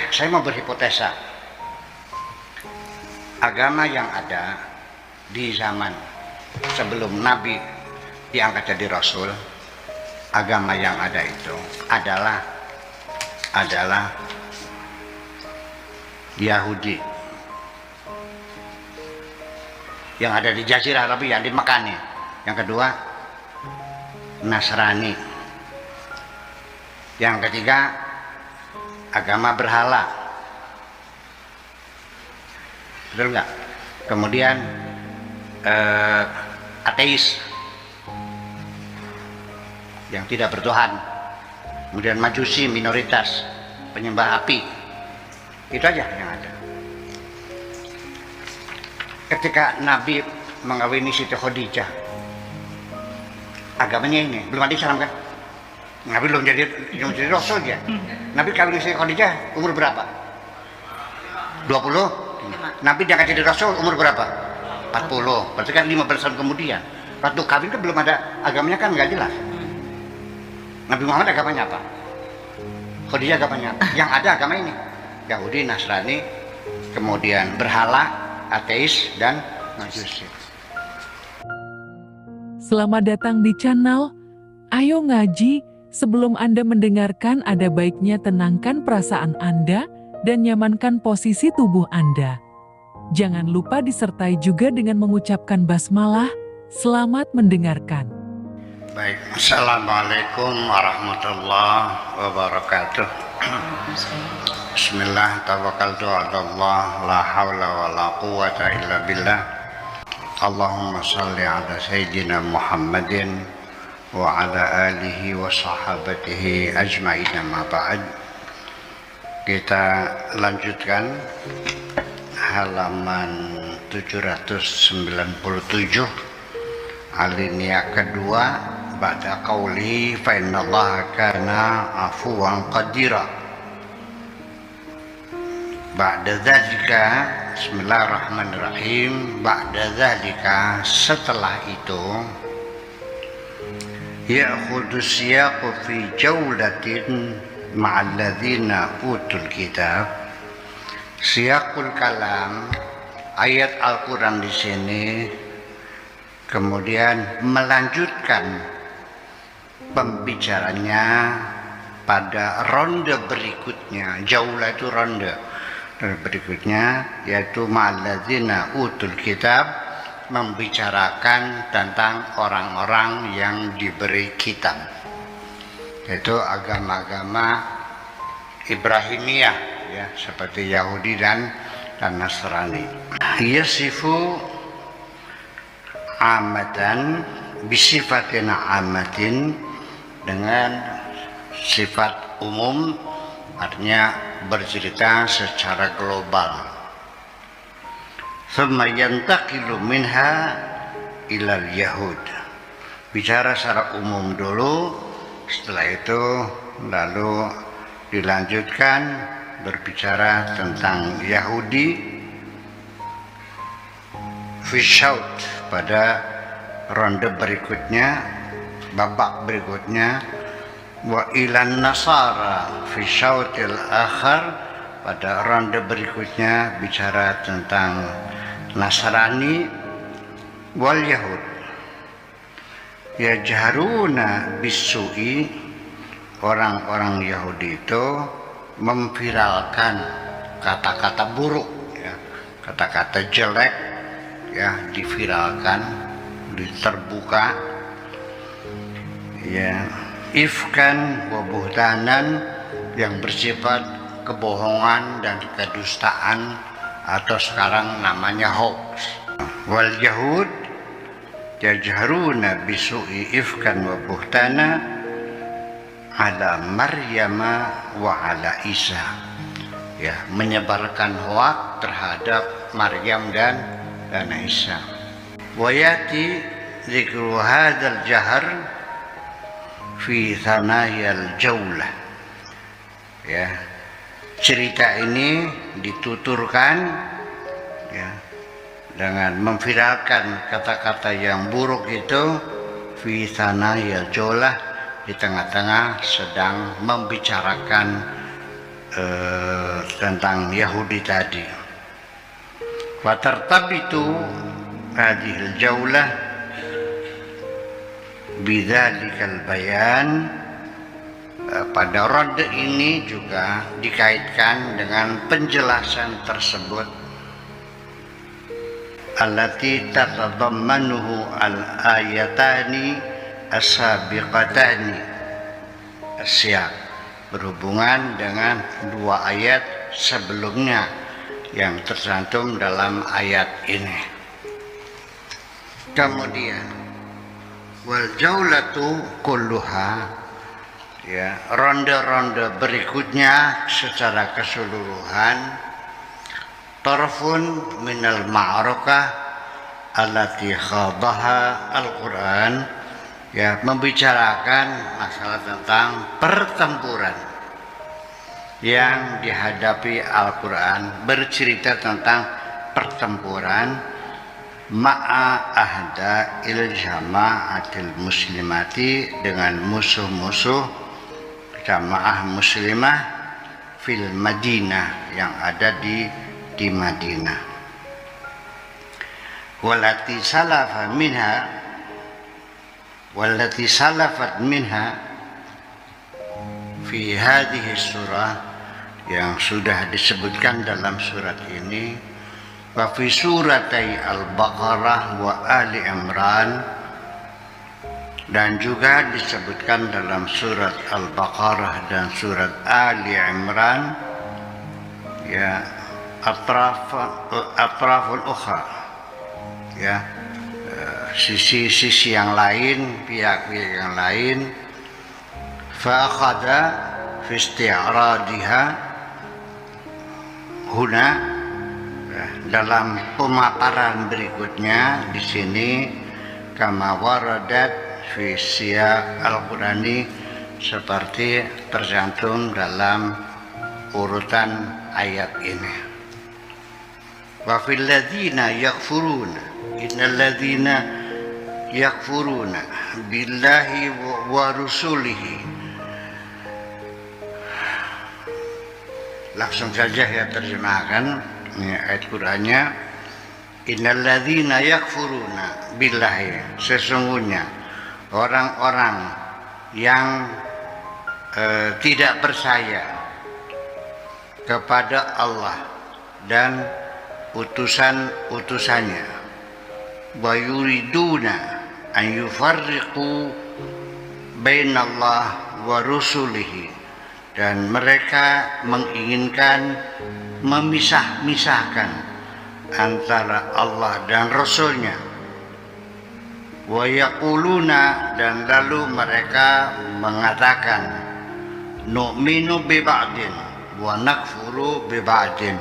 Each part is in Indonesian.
saya mau berhipotesa, agama yang ada di zaman sebelum Nabi diangkat jadi Rasul, agama yang ada itu adalah Yahudi yang ada di Jazirah Arabia, di Mekah nih. Yang kedua Nasrani. Yang ketiga agama berhala. Betul nggak? Kemudian ateis yang tidak bertuhan. Kemudian majusi, minoritas, penyembah api. Itu aja yang ada. Ketika Nabi mengawini Siti Khadijah, agamanya ini belum ada Islam kan? Nabi belum jadi Rasul ya. Nabi kawin Siti Khadijah umur berapa? 20. Nabi diangkat jadi Rasul umur berapa? 40. Berarti kan 15 tahun kemudian. Waktu kawin kan belum ada, agamanya kan nggak jelas. Nabi Muhammad agamanya apa? Khadijah agamanya apa? Yang ada agama ini, Yahudi, Nasrani, kemudian berhala, ateis, dan majusi. Selamat datang di channel Ayo Ngaji. Sebelum Anda mendengarkan, ada baiknya tenangkan perasaan Anda dan nyamankan posisi tubuh Anda. Jangan lupa disertai juga dengan mengucapkan basmalah. Selamat mendengarkan. Baik, Assalamualaikum warahmatullahi wabarakatuh. Bismillah, tawakkaltu ala Allah, la hawla wa la quwwata illa billah. Allahumma salli ala Sayyidina Muhammadin wa ala alihi wa sahabatihi ajma'in, ma ba'd. Kita lanjutkan halaman 797, alinea kedua, ba'da qauli fa innallaha kana afuwan qadira. Ba'da dzalika, bismillahirrahmanirrahim, ba'da dzalika, setelah itu, ya'khudhu siyaqu fi jawlatin ma'al ladzina utul kitab. Siyaqul kalam, ayat Al-Qur'an di sini kemudian melanjutkan pembicaranya pada ronde berikutnya. Jaulah itu ronde berikutnya, yaitu ma'alladzina utul kitab, membicarakan tentang orang-orang yang diberi kitab, yaitu agama-agama Ibrahimiyah, ya, seperti Yahudi dan Nasrani. Yasifu amatan bisifatin amatin, dengan sifat umum, artinya bercerita secara global. Thumma yantaqilu minha ilal yahud, bicara secara umum dulu, setelah itu lalu dilanjutkan berbicara tentang Yahudi. Fi syaut, pada ronde berikutnya, babak berikutnya. Wa ilan nasara fi syautil akhar, pada ronde berikutnya bicara tentang Nasrani. Wal yahud yajharuna bisu'i, orang-orang Yahudi itu memviralkan kata-kata buruk, ya, kata-kata jelek, ya, diviralkan, diterbuka, ya, ifkan wa buhtanan, yang bersifat kebohongan dan kedustaan, atau sekarang namanya hoax. Wal yahud yajharuna bisu'i ifkan wa buhtana ala Maryam wa ala Isa, ya, menyebarkan hoak terhadap Maryam dan Isa. Wa yati dzikru hadzal jahr fi thanayal jaulah, ya, cerita ini dituturkan, ya, dengan memviralkan kata-kata yang buruk itu fi thanayal jaulah, di tengah-tengah sedang membicarakan tentang Yahudi tadi. Fatartabitu hadhil jaulah bidzalikal bayan. Pada ronde ini juga dikaitkan dengan penjelasan tersebut, allati tatadammanuhu al-ayatani as-sabiqatani as-siyaq, berhubungan dengan dua ayat sebelumnya yang tercantum dalam ayat ini. Kemudian wal jaulatu kulluha, ya, ronde-ronde berikutnya secara keseluruhan, tarfun minal ma'arakah allati khadaha al-Quran, ya, membicarakan masalah tentang pertempuran yang dihadapi Al-Quran, bercerita tentang pertempuran ma'a ahda il jama'atil muslimati, dengan musuh-musuh jamaah muslimah fil Madinah, yang ada di Madinah. Wallati salafat minha fi hadhihi surah, yang sudah disebutkan dalam surat ini, wa fi suratai Al-Baqarah wa Ali Imran, dan juga disebutkan dalam surat Al-Baqarah dan surat Ali Imran, ya, atraful ukhra, ya, sisi-sisi yang lain, pihak-pihak yang lain. Fa akhadha fi isti'radiha huna, dalam pemaparan berikutnya di sini, kama waradat fi siyaq al-Qurani, seperti tercantum dalam urutan ayat ini. Wa fil ladzina yakfuruna, innal ladzina yakfuruna billahi wa rusulihi. Langsung saja ya terjemahkan ini ayat Qur'annya. Innal ladzina yakfuruna billahi, sesungguhnya orang-orang yang tidak percaya kepada Allah dan utusan-utusannya, wa yuriduna an yufarriqu bainallah wa rusulihi, dan mereka menginginkan memisah-misahkan antara Allah dan Rasulnya. Wa yaquluna, dan lalu mereka mengatakan, nu'minu bi ba'din wa nakfuru bi ba'din,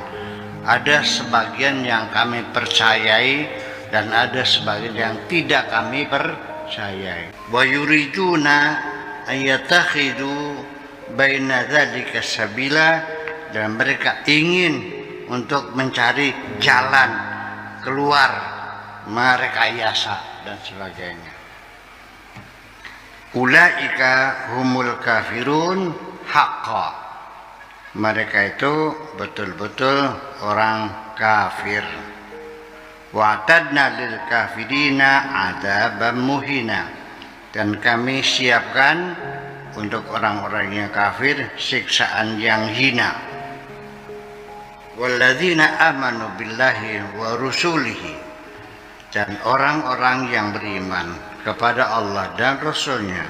ada sebagian yang kami percayai dan ada sebagian yang tidak kami percayai. Wa yuriduna ayatakhidu baina dzalika sabila, dan mereka ingin untuk mencari jalan keluar, merekayasa dan sebagainya. Ulaika humul kafirun haqqa, mereka itu betul-betul orang kafir. Wa'tadna lil kafirina adzaban muhina, dan kami siapkan untuk orang-orang yang kafir siksaan yang hina. Walladzina amanu billahi wa rusulihi, dan orang-orang yang beriman kepada Allah dan Rasulnya,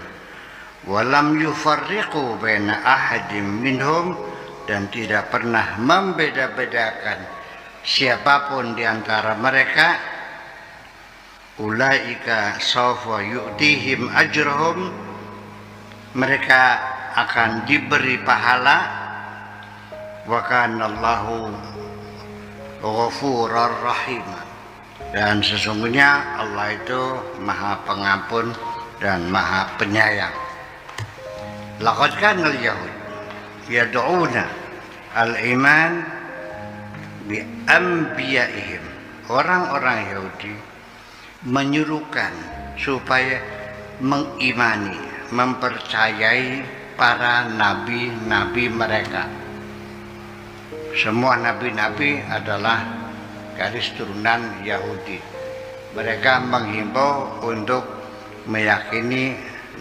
walam yufarriqu baina ahadim minhum, dan tidak pernah membeda-bedakan siapapun di antara mereka, ulaika sawfa yu'tihim ajrahum, mereka akan diberi pahala. Wa kana Allahu ghafurur rahim, dan sesungguhnya Allah itu Maha Pengampun dan Maha Penyayang. Laqad kana al-yahud yad'una al-iman bi anbiya'ihim, orang-orang Yahudi menyuruhkan supaya mengimani, mempercayai para nabi-nabi mereka. semua nabi-nabi adalah garis turunan Yahudi. Mereka menghimbau untuk meyakini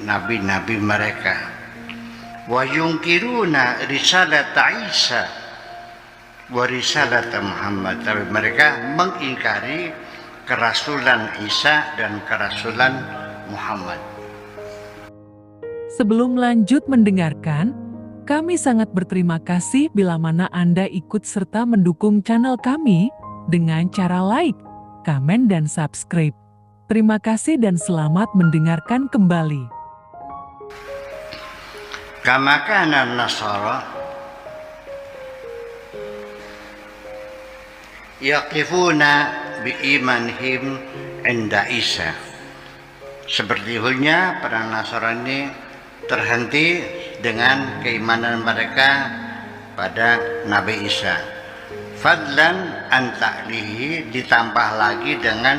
nabi-nabi mereka. Wa yunkiruna risalat Isa wa risalat Muhammad. Tapi mereka mengingkari kerasulan Isa dan kerasulan Muhammad. Sebelum lanjut mendengarkan, kami sangat berterima kasih bila mana Anda ikut serta mendukung channel kami dengan cara like, komen, dan subscribe. Terima kasih dan selamat mendengarkan kembali. Kama kana Nasara yaqifuna biimanihim inda Isa. Seperti halnya para Nasrani terhenti dengan keimanan mereka pada Nabi Isa. Fadlan an ta'lihi, ditambah lagi dengan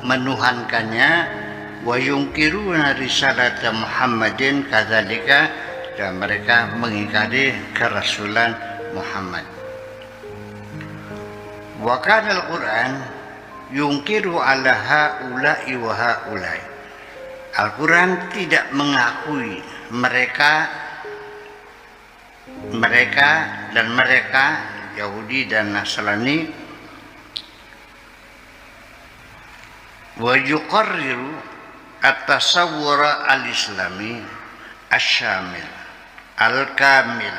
menuhankannya. Wa yunkiruna risalat Muhammadin kadzalika, dan mereka mengingkari kerasulan Muhammad. Wa kana al-Qur'an yungkiru ala haula'i wa haula'i. Al-Quran tidak mengakui mereka dan mereka, Yahudi dan Nasrani. Wa yuqarriru at-tasawwur al-islami asy-syamil al-kamil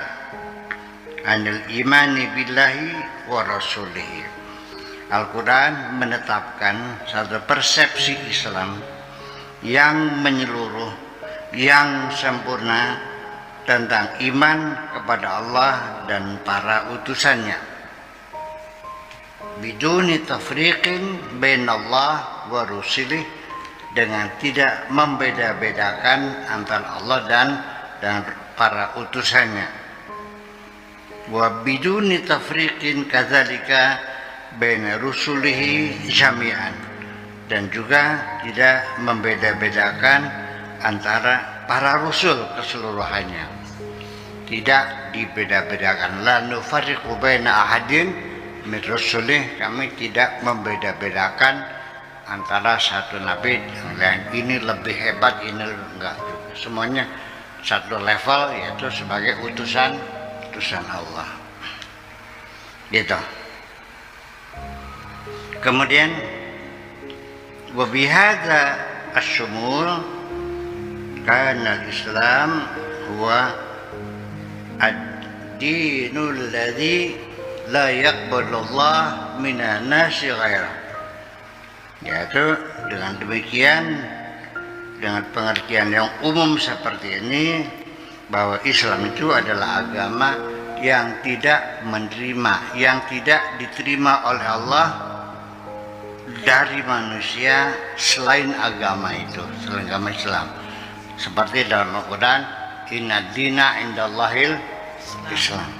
anil imani billahi wa rasulihi. Al-Quran menetapkan satu persepsi Islam yang menyeluruh, yang sempurna tentang iman kepada Allah dan para utusannya. Biduni tafriqin bainallah wa rusulih, dengan tidak membeda-bedakan antara Allah dan para utusannya. Wa biduni tafriqin kadzalika baina rusulihi jami'an, dan juga tidak membeda-bedakan antara para rasul keseluruhannya. Tidak dibeda-bedakan. La nufarriqu baina ahadin min rusulih, kami tidak membeda-bedakan antara satu nabi yang lain. Ini lebih hebat, ini enggak. Semuanya satu level, yaitu sebagai utusan Allah. Gitu. Kemudian wa bihadza asy-syumul kana al-Islam huwa ad-dinul ladzi la yaqbalu Allah minan nasi ghairah. Yaitu dengan demikian, dengan pengertian yang umum seperti ini, bahwa Islam itu adalah agama yang tidak menerima, yang tidak diterima oleh Allah dari manusia selain agama itu, selain agama Islam. Seperti dalam Al-Quran, inna dina indallahil Islam.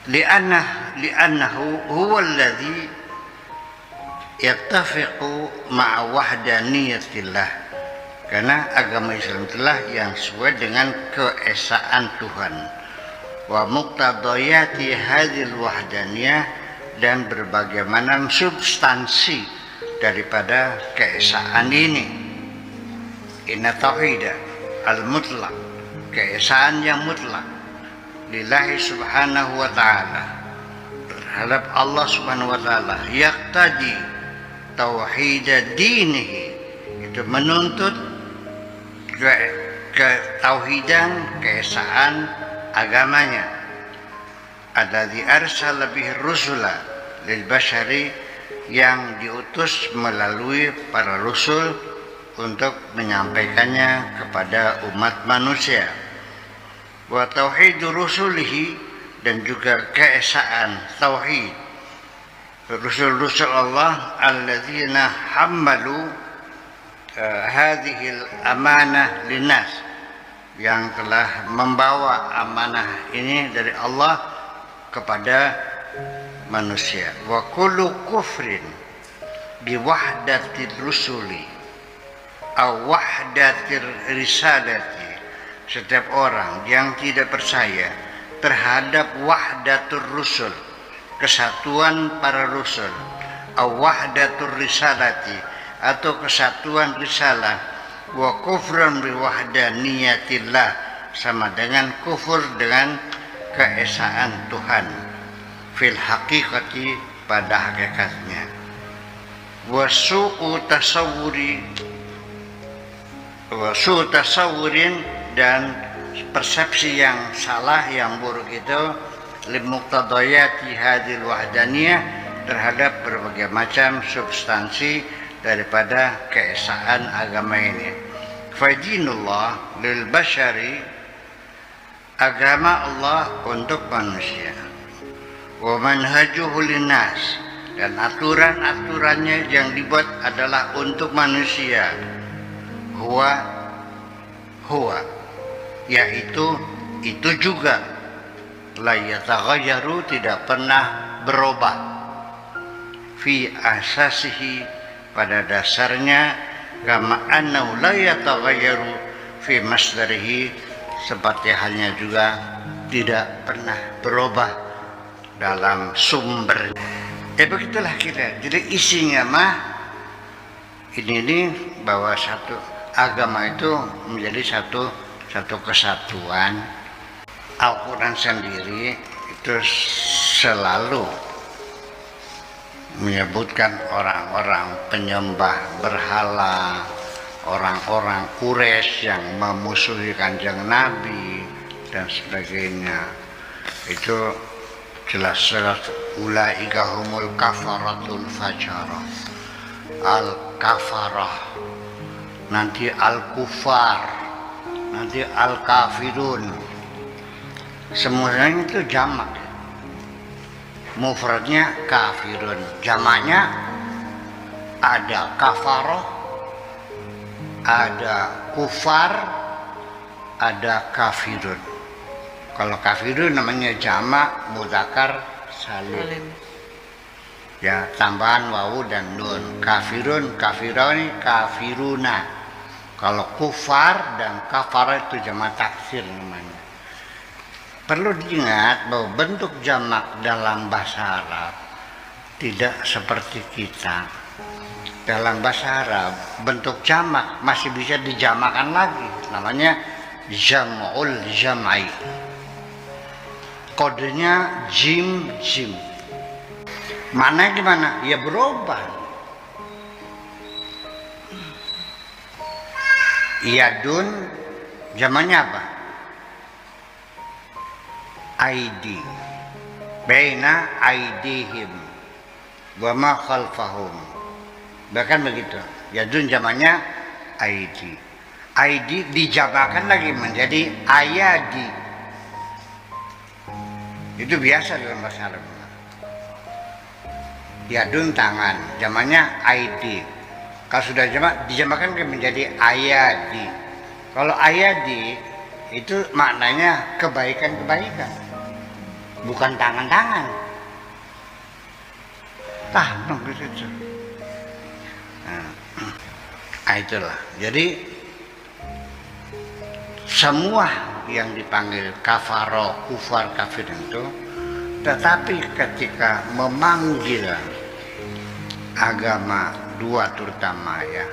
Li'annahu huwa alladhi yattafiqu ma'a wahdaniyatillah, karena agama Islam itulah yang sesuai dengan keesaan Tuhan. Wa muqtadayati hadzal wahdaniyah, dan berbagaimana substansi daripada keesaan ini. Inna tauhida al-mutlaq, keesaan yang mutlak lillahi subhanahu wa ta'ala, terhadap Allah subhanahu wa ta'ala, yaqtadi tauhid dinihi, itu menuntut ketauhidan, keesaan agamanya. Alladzi arsala bihi rusula lil bashari, yang diutus melalui para rasul untuk menyampaikannya kepada umat manusia. Wa tauhidu rusulihi, dan juga keesaan tauhid Rasul-Rasul Allah alladzina hammalu hadhil amanah linnas, yang telah membawa amanah ini dari Allah kepada manusia. Wa kullu kufrin bi wahdatir rusuli aw wahdatir risalati, setiap orang yang tidak percaya terhadap wahdatur rusul, kesatuan para rusul, wahdatur risalati, atau kesatuan risalah, wa kufran bi wahdaniyatillah, sama dengan kufur dengan keesaan Tuhan, fil haqiqati, pada hakikatnya, wa su'u tasawurin, dan persepsi yang salah, yang buruk itu, limuqtadayati hadil wahdaniyah, terhadap berbagai macam substansi daripada keesaan agama ini. Fadinullah lil bashari, agama Allah untuk manusia, wa manhajuhu linnas, dan aturan-aturannya yang dibuat adalah untuk manusia, huwa yaitu itu juga, la yataghayyaru, tidak pernah berubah, fi asasihi, pada dasarnya, kama annahu la yataghayyaru fi masdarihi, seperti halnya juga tidak pernah berubah dalam sumber. Begitulah kita. Jadi isinya mah ini bahwa satu agama itu menjadi satu kesatuan. Al-Quran sendiri itu selalu menyebutkan orang-orang penyembah berhala, orang-orang Quraisy yang memusuhi Kanjeng Nabi dan sebagainya. Itu jelas-jelas ulaika humul kafaratul fajarah, al-kafarah, nanti al-kufar, nanti al-kafirun. Semuanya itu jamak. Mufradnya kafirun, jamaknya ada kafaroh, ada kufar, ada kafirun. Kalau kafirun namanya jamak mudzakkar salim. Ya, tambahan wawu dan nun. Kafirun, kafironi, kafiruna. Kalau kufar dan kafar itu jamak taksir namanya. Perlu diingat bahwa bentuk jamak dalam bahasa Arab tidak seperti kita. Dalam bahasa Arab bentuk jamak masih bisa dijamakan lagi, namanya jam'ul jam'i. Kodenya jim. Mana gimana? Ya berubah. Yadun zamannya apa? Aidi. Baina aidihim wa ma khalfahum. Bahkan begitu. Yadun zamannya aidi. Aidi dijamakan lagi menjadi ayadi. Itu biasa dalam bahasa Arab. Yadun tangan, zamannya aidi. Kalau sudah jamak, dijamakan menjadi ayadi. Kalau ayadi itu maknanya kebaikan-kebaikan, bukan tangan-tangan. Gitu. Nah, itulah. Jadi semua yang dipanggil kafaro, kufar, kafir itu, tetapi ketika memanggil agama dua terutama ya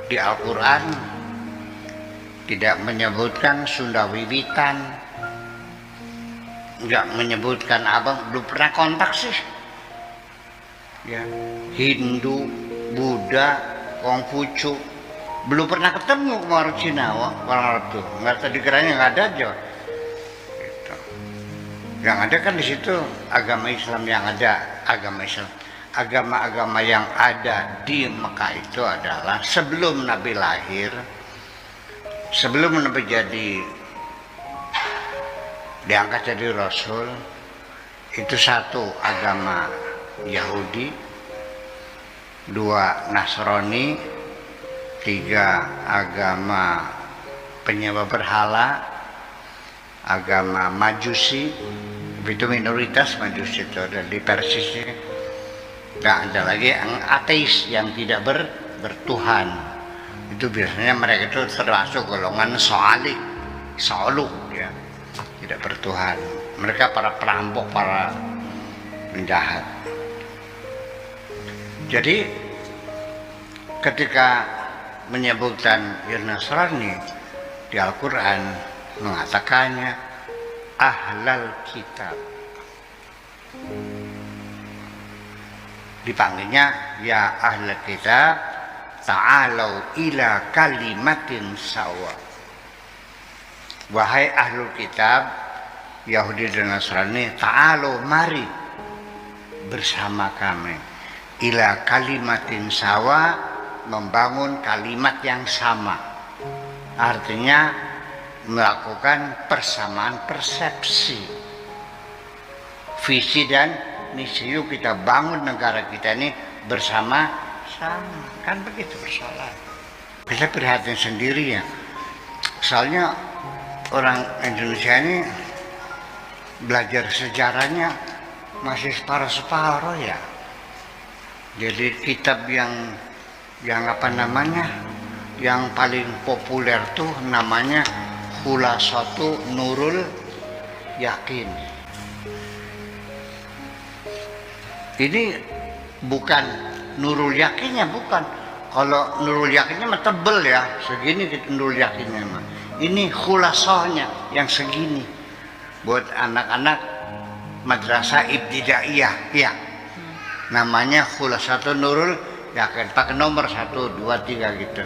di Al-Quran tidak menyebutkan Sunda Wiwitan, nggak menyebutkan apa, belum pernah kontak sih ya, Hindu, Buddha, Konghucu, belum pernah ketemu orang Cina, orang Arab tuh nggak, tadi kiranya nggak ada aja gitu. Yang ada kan di situ agama Islam yang ada, agama-agama yang ada di Mekah itu adalah sebelum Nabi lahir, sebelum Nabi diangkat jadi Rasul, itu satu agama Yahudi, dua Nasrani, tiga agama penyembah berhala, agama Majusi, itu minoritas Majusi itu ada di Persia. Nggak ada lagi yang ateis yang tidak bertuhan. Itu biasanya mereka itu termasuk golongan soaluk ya, tidak bertuhan. Mereka para perampok, para penjahat. Jadi ketika menyebutkan Nasrani di Al-Quran mengatakannya ahlal kitab, dipanggilnya ya ahlal kitab ta'alau ila kalimatin sawa. Wahai ahlul kitab, Yahudi dan Nasrani, ta'alau, mari bersama kami ila kalimatin sawa, membangun kalimat yang sama. Artinya melakukan persamaan persepsi, visi dan misi. Yuk kita bangun negara kita ini bersama-sama. Kan begitu persoalan. Kita prihatin sendiri ya. Soalnya orang Indonesia ini belajar sejarahnya masih separuh-separuh ya. Jadi kitab yang apa namanya, yang paling populer tuh namanya Khulasatu Nurul Yakin. Ini bukan Nurul Yakinnya, bukan. Kalau Nurul Yakinnya mah tebel ya, segini Nurul Yakinnya mah. Ini khulasahnya yang segini buat anak-anak madrasah ibtidaiyah ya. Namanya Khulasatu Nurul Yakin, pakai nomor 1, 2, 3 gitu.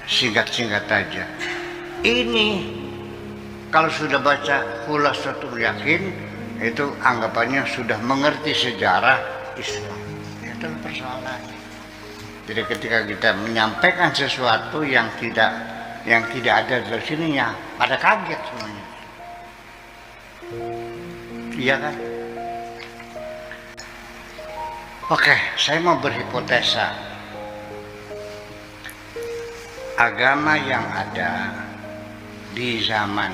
Singkat-singkat aja. Ini kalau sudah baca Khulasatu Nurul Yakin, itu anggapannya sudah mengerti sejarah Islam. Itu persoalannya. Jadi ketika kita menyampaikan sesuatu yang tidak ada dari sininya, pada kaget semuanya. Iya kan? Oke, saya mau berhipotesa. Agama yang ada di zaman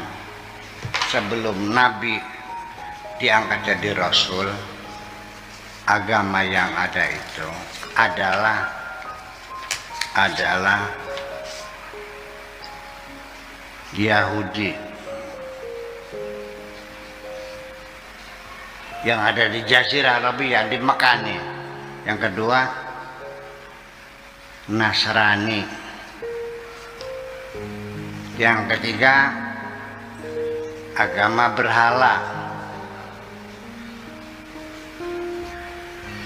sebelum Nabi diangkat jadi Rasul, agama yang ada itu adalah Yahudi yang ada di Jazirah Arabia, di Mekah nih. Yang kedua Nasrani. Yang ketiga agama berhala.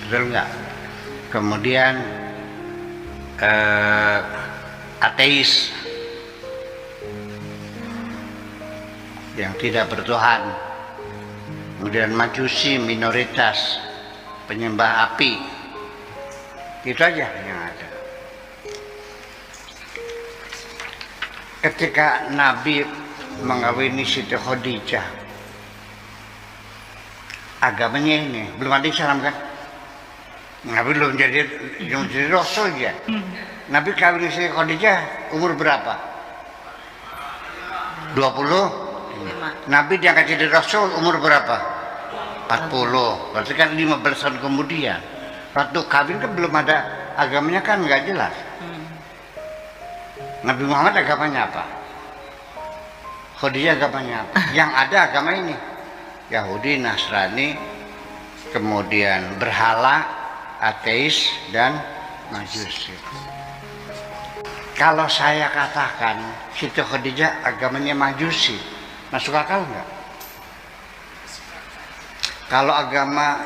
Betul nggak? Kemudian ateis yang tidak bertuhan. Kemudian Majusi, minoritas penyembah api. Itu aja yang ada. Ketika Nabi mengawini Siti Khadijah, agamanya ini belum ada Islam kan? Nabi belum jadi Rasul ya. Nabi kawin Siti Khadijah umur berapa? 20. Nabi diangkat jadi Rasul umur berapa? 40. Berarti kan 15 tahun kemudian. Waktu kawin kan belum ada, agamanya kan nggak jelas. Nabi Muhammad agamanya apa? Khadijah agamanya apa? Yang ada agama ini, Yahudi, Nasrani, kemudian berhala, ateis, dan Majusi. Kalau saya katakan Siti Khadijah agamanya Majusi, masuk akal nggak? Kalau agama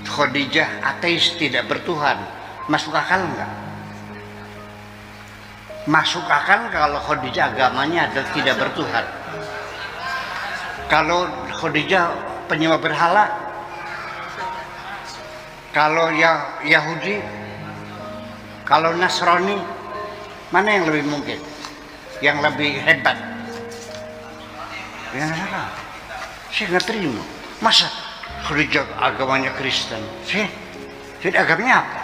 Khadijah ateis, tidak bertuhan, masuk akal nggak? Masuk akal kalau Khadijah agamanya adalah tidak bertuhan. Kalau Khadijah penyembah berhala, kalau Yahudi, kalau Nasrani, mana yang lebih mungkin? Yang lebih hebat? Ya, saya nggak terima. Masa Khadijah agamanya Kristen? Jadi agamanya apa?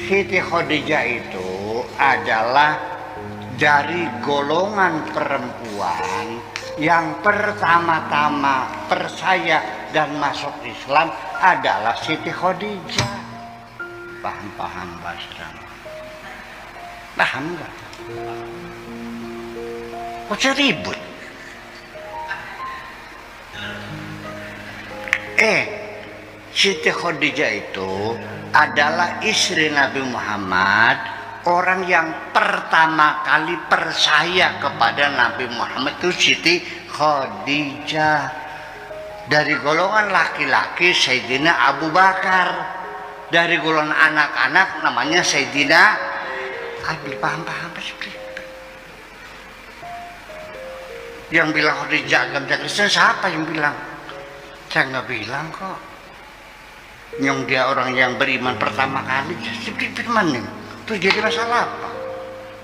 Siti Khadijah itu adalah dari golongan perempuan yang pertama-tama percaya dan masuk Islam adalah Siti Khadijah. Paham bahasa? Paham nggak? Kok ribut? Siti Khadijah itu adalah istri Nabi Muhammad, orang yang pertama kali percaya kepada Nabi Muhammad itu Siti Khadijah. Dari golongan laki-laki Sayyidina Abu Bakar, dari golongan anak-anak namanya Sayyidina Ali. Paham seperti itu. Yang bilang Khadijah agama Kristen siapa yang bilang? Saya nggak bilang kok. Yang dia orang yang beriman pertama kali seperti firman nih. Terus jadi masalah apa?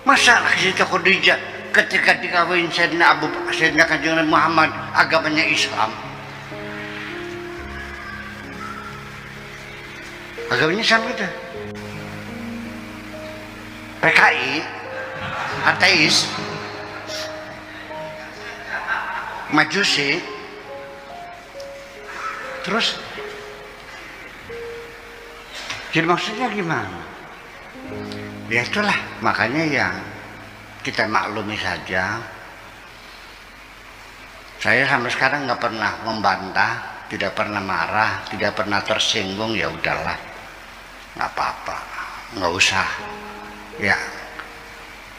Masalah Siti Khadijah ketika dikawin Sayyidina Kanjeng Nabi Muhammad agamanya Islam. Agamanya sama gitu. PKI, ateis, Majusi, terus jadi maksudnya gimana? Ya itulah makanya yang kita maklumi saja. Saya sampai sekarang nggak pernah membantah, tidak pernah marah, tidak pernah tersinggung. Ya udahlah, nggak apa-apa, nggak usah. Ya,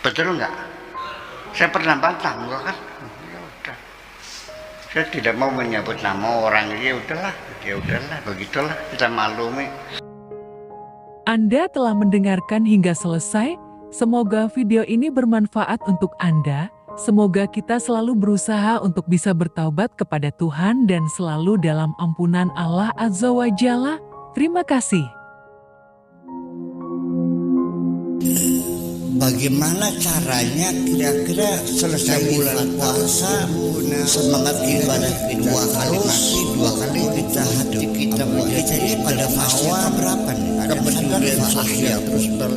betul nggak? Saya pernah bantah, enggak kan? Ya udah. Saya tidak mau menyebut nama orang. Ya udahlah, begitulah kita maklumi. Anda telah mendengarkan hingga selesai. Semoga video ini bermanfaat untuk Anda. Semoga kita selalu berusaha untuk bisa bertaubat kepada Tuhan dan selalu dalam ampunan Allah Azza wa Jalla. Terima kasih. Bagaimana caranya kira-kira selesai bulan puasa, semangat ibadah dua kali kita hati kita menjadi pada fase berapa nih? Kepedulian sosial terus